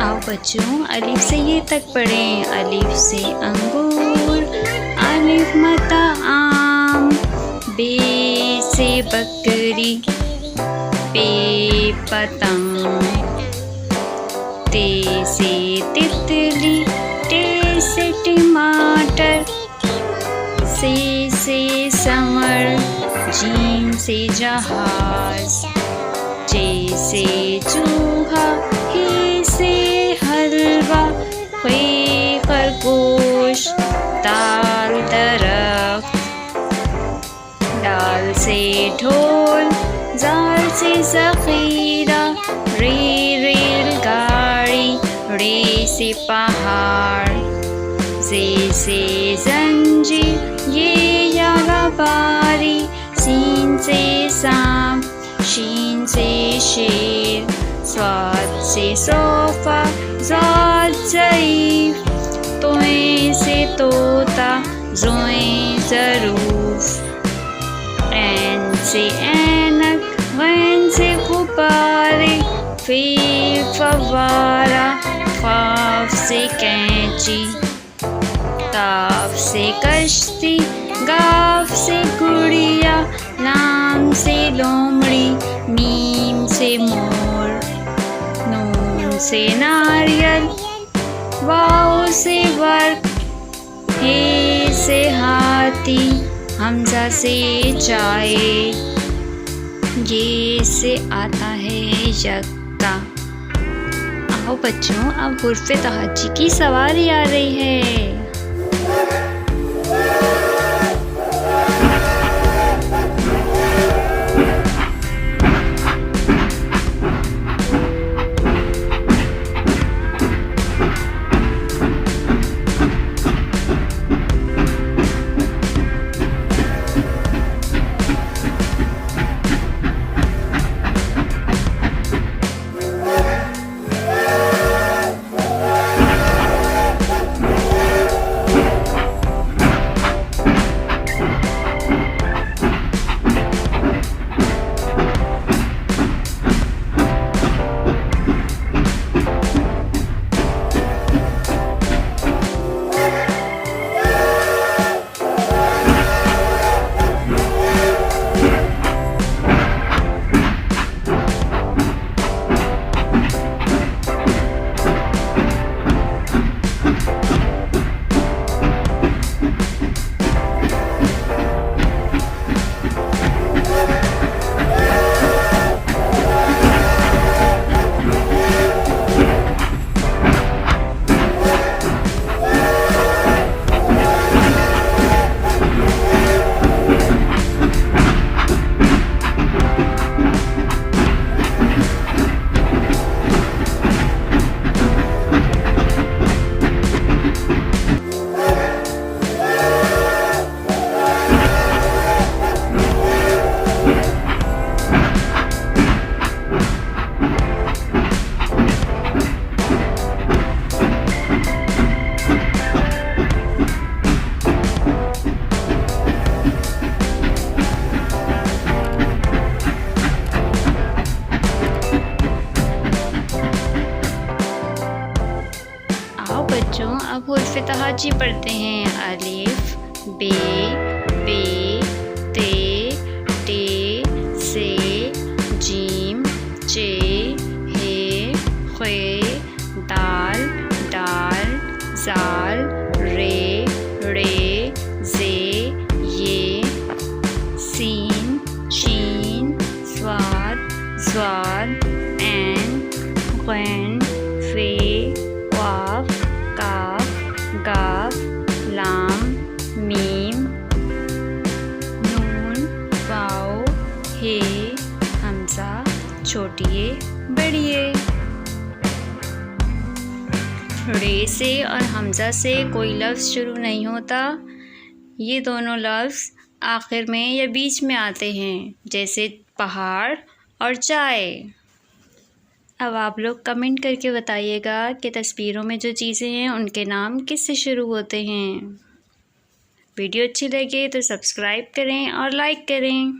आओ बच्चों अलिफ से ये तक पढ़ें। अलिफ से अंगूर, अलिफ मता आम, बे से बकरी, पे पतंग, ते से तितली, टे से टमाटर, से समर, जीम से जहाज, चे से चूहा, हे से हलवा, खे खरगोश, दाल दरख्त, दाल से ढोल, जाल से ज़ख़ीरा, रे रेलगाड़ी, रे से पहाड़, जे से जंजीर, ये यागाबारी, सीन से सांप, शीन से शेर, स्वाद से सोफ़ा, ज़ाद ज़ईफ़, तोए से तोता, ज़ोए ज़रूफ़, ऐन से ऐनक, गैन से गुब्बारे, फ़े फ़व्वारा, क़ाफ़ से कैंची, काफ से कश्ती, गाफ से गुड़िया, लाम से लोमड़ी, मीम से मोर, नून से नारियल, वाव से वर्क, हे से हाथी, हमज़ा से चाय, ये से आता है यक्का। आओ बच्चों अब हुर्फ़ तहाजी की सवारी आ रही है। बच्चों अब हुर्फ़ तहाजी पढ़ते हैं। अलिफ, बे, ते, से, जीम, चे, हे, खे, दाल, ज़ाल, रे, जे, ये, सीन, शीन, स्वाद, ऐन, गैन, फ़े, वाव, काफ, गाफ, लाम, मीम, नून, वाव, हे, हमज़ा, छोटिए बड़िए। रे से और हमज़ा से कोई लफ्ज़ शुरू नहीं होता, ये दोनों लफ्ज़ आखिर में या बीच में आते हैं, जैसे पहाड़ और चाय। अब आप लोग कमेंट करके बताइएगा कि तस्वीरों में जो चीज़ें हैं उनके नाम किस से शुरू होते हैं। वीडियो अच्छी लगे तो सब्सक्राइब करें और लाइक करें।